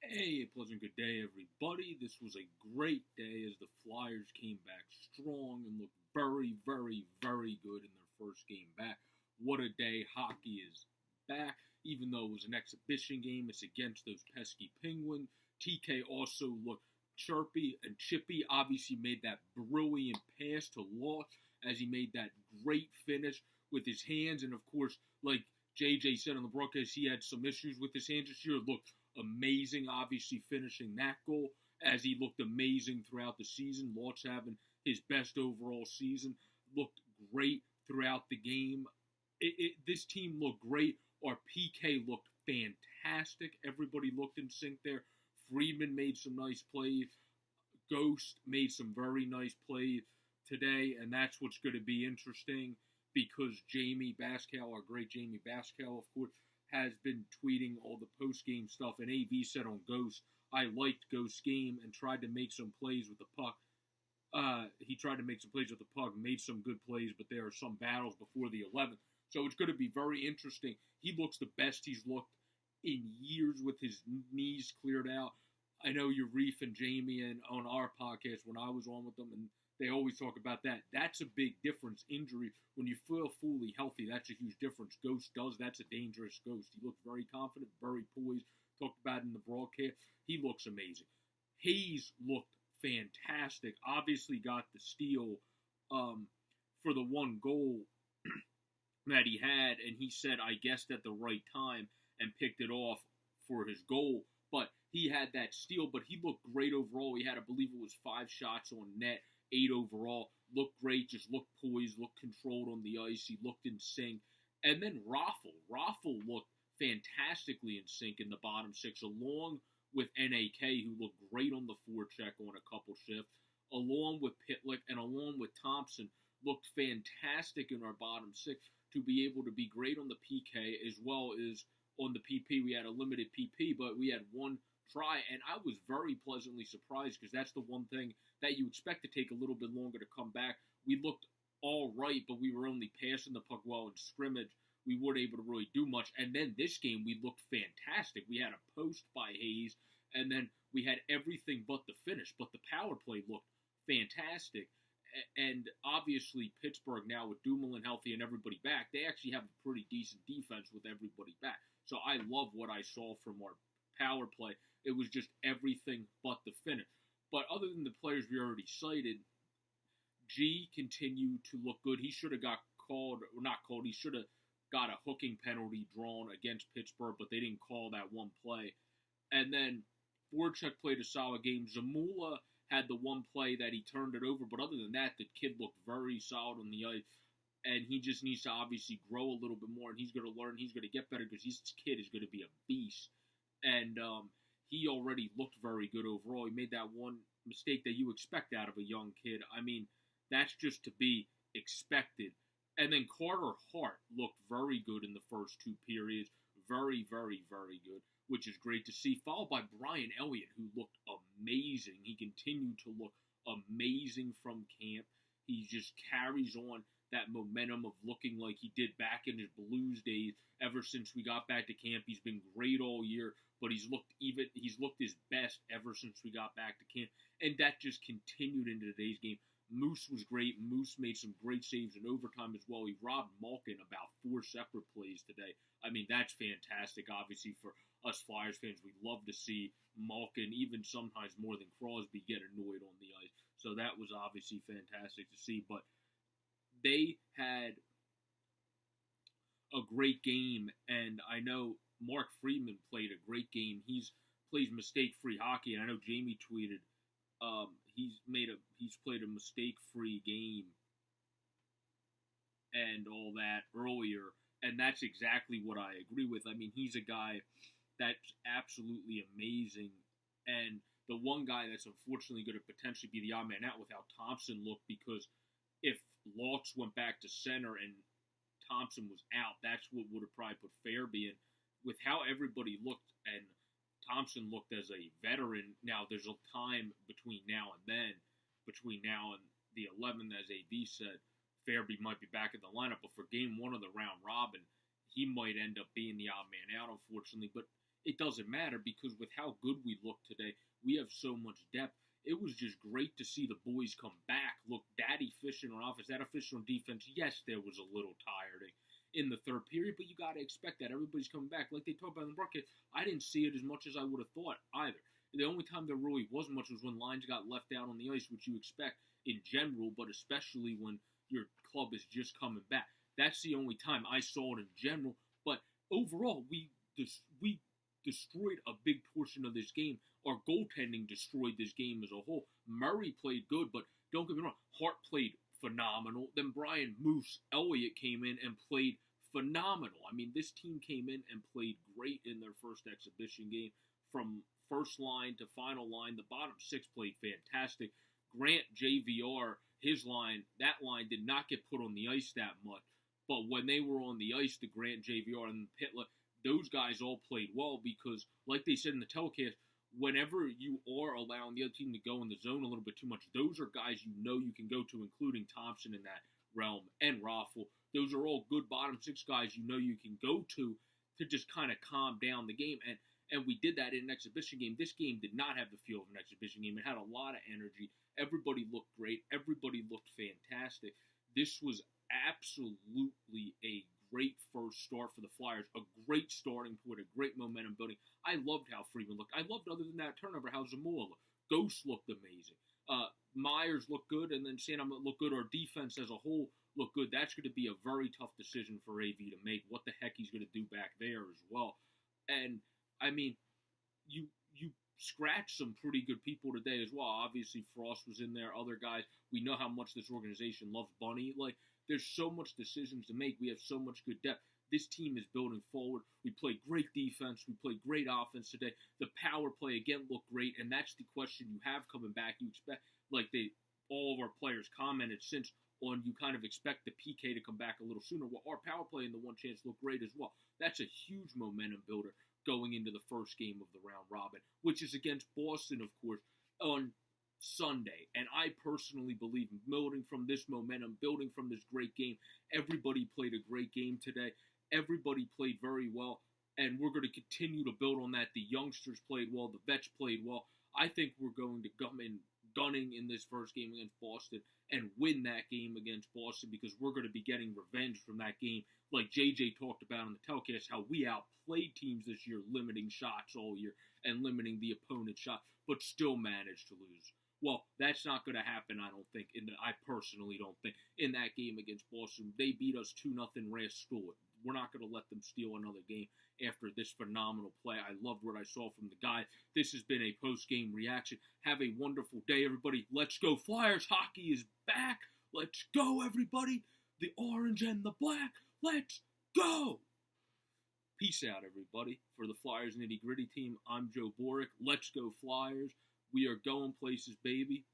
Hey, a pleasant good day, everybody. This was a great day as the Flyers came back strong and looked very, very, very good in their first game back. What a day hockey is back. Even though it was an exhibition game, it's against those pesky Penguins. TK also looked chirpy and chippy. Obviously made that brilliant pass to Law as he made that great finish with his hands. And of course, like JJ said on the broadcast, he had some issues with his hands this year. Looked amazing, obviously finishing that goal as he looked amazing throughout the season. Lot's having his best overall season. Looked great throughout the game. This team looked great. Our PK looked fantastic. Everybody looked in sync there. Friedman made some nice plays. Ghost made some very nice plays today, and that's what's going to be interesting because Jamie Bascal, our great Jamie Bascal, of course, has been tweeting all the post-game stuff, and AV said on Ghost, I liked Ghost's game and tried to make some plays with the puck. He tried to make some plays with the puck, made some good plays, but there are some battles before the 11th. So it's going to be very interesting. He looks the best he's looked in years with his knees cleared out. I know you're Reef and Jamie and on our podcast when I was on with them, and they always talk about that. That's a big difference. Injury, when you feel fully healthy, that's a huge difference. Ghost does. That's a dangerous Ghost. He looked very confident, very poised. Talked about it in the broadcast. He looks amazing. Hayes looked fantastic. Obviously got the steal for the one goal that he had, and he said, I guessed at the right time and picked it off for his goal. But he had that steal, but he looked great overall. He had, I believe it was 5 shots on net. 8 overall, looked great, just looked poised, looked controlled on the ice, he looked in sync. And then Raffle looked fantastically in sync in the bottom 6, along with NAK, who looked great on the forecheck on a couple shifts, along with Pitlick and along with Thompson, looked fantastic in our bottom 6 to be able to be great on the PK as well as on the PP. We had a limited PP, but we had one try, and I was very pleasantly surprised because that's the one thing that you expect to take a little bit longer to come back. We looked all right, but we were only passing the puck well in scrimmage. We weren't able to really do much. And then this game, we looked fantastic. We had a post by Hayes, and then we had everything but the finish. But the power play looked fantastic. And obviously, Pittsburgh now with Dumoulin healthy and everybody back, they actually have a pretty decent defense with everybody back. So I love what I saw from our power play. It was just everything but the finish. But other than the players we already cited, G continued to look good. He should have got called, or not called, he should have got a hooking penalty drawn against Pittsburgh, but they didn't call that one play. And then Voracek played a solid game. Zamula had the one play that he turned it over, but other than that, the kid looked very solid on the ice. And he just needs to obviously grow a little bit more, and he's going to learn, he's going to get better because this kid is going to be a beast. And he already looked very good overall. He made that one mistake that you expect out of a young kid. I mean, that's just to be expected. And then Carter Hart looked very good in the first 2 periods. Very, very, very good, which is great to see. Followed by Brian Elliott, who looked amazing. He continued to look amazing from camp. He just carries on that momentum of looking like he did back in his Blues days. Ever since we got back to camp, he's been great all year, but he's looked his best ever since we got back to camp, and that just continued into today's game. Moose was great. Moose made some great saves in overtime as well. He robbed Malkin about 4 separate plays today. I mean, that's fantastic. Obviously, for us Flyers fans, we love to see Malkin, even sometimes more than Crosby, get annoyed on the ice. So that was obviously fantastic to see, but they had a great game, and I know Mark Friedman played a great game. He plays mistake-free hockey, and I know Jamie tweeted he's played a mistake-free game and all that earlier, and that's exactly what I agree with. I mean, he's a guy that's absolutely amazing, and the one guy that's unfortunately going to potentially be the odd man out with how Thompson looked, because if Letttts went back to center and Thompson was out, that's what would have probably put Fairby in. With how everybody looked, and Thompson looked as a veteran, now there's a time between now and then, between now and the 11th, as AV said, Fairby might be back in the lineup, but for game 1 of the round robin, he might end up being the odd man out, unfortunately. But it doesn't matter because with how good we look today, we have so much depth. It was just great to see the boys come back, look that efficient on offense, that efficient on defense. Yes, there was a little tiring in the third period, but you got to expect that. Everybody's coming back. Like they talked about in the broadcast, I didn't see it as much as I would have thought either. The only time there really wasn't much was when lines got left out on the ice, which you expect in general, but especially when your club is just coming back. That's the only time I saw it in general. But overall, we destroyed a big portion of this game. Our goaltending destroyed this game as a whole. Murray played good, but don't get me wrong, Hart played phenomenal. Then Brian Moose Elliott came in and played phenomenal. I mean, this team came in and played great in their first exhibition game. From first line to final line, the bottom six played fantastic. Grant, JVR, that line did not get put on the ice that much. But when they were on the ice, the Grant, JVR, and Pitlick, those guys all played well because, like they said in the telecast, whenever you are allowing the other team to go in the zone a little bit too much, those are guys you know you can go to, including Thompson in that realm and Raffle. Those are all good bottom six guys you know you can go to just kind of calm down the game. And we did that in an exhibition game. This game did not have the feel of an exhibition game. It had a lot of energy. Everybody looked great. Everybody looked fantastic. This was absolutely a great first start for the Flyers. A great starting point, a great momentum building. I loved how Freeman looked. I loved, other than that turnover, how Zamora looked. Ghost looked amazing. Myers looked good, and then Santam looked good. Our defense as a whole looked good. That's going to be a very tough decision for AV to make, what the heck he's going to do back there as well. And I mean, you scratched some pretty good people today as well. Obviously, Frost was in there. Other guys. We know how much this organization loves Bunny. Like, there's so much decisions to make. We have so much good depth. This team is building forward. We played great defense. We played great offense today. The power play, again, looked great. And that's the question you have coming back. You expect, like all of our players commented since on, you kind of expect the PK to come back a little sooner. Well, our power play and the one chance looked great as well. That's a huge momentum builder going into the first game of the round robin, which is against Boston, of course, on Sunday. And I personally believe, building from this momentum, building from this great game, everybody played a great game today. Everybody played very well, and we're going to continue to build on that. The youngsters played well. The vets played well. I think we're going to come in gunning in this first game against Boston and win that game against Boston, because we're going to be getting revenge from that game. Like JJ talked about in the telecast, how we outplayed teams this year, limiting shots all year and limiting the opponent's shot, but still managed to lose. Well, that's not going to happen, I don't think. I personally don't think. In that game against Boston, they beat us 2-0, Rask stole it. We're not going to let them steal another game after this phenomenal play. I loved what I saw from the guys. This has been a post-game reaction. Have a wonderful day, everybody. Let's go Flyers. Hockey is back. Let's go, everybody. The orange and the black. Let's go. Peace out, everybody. For the Flyers nitty-gritty team, I'm Joe Boric. Let's go Flyers. We are going places, baby.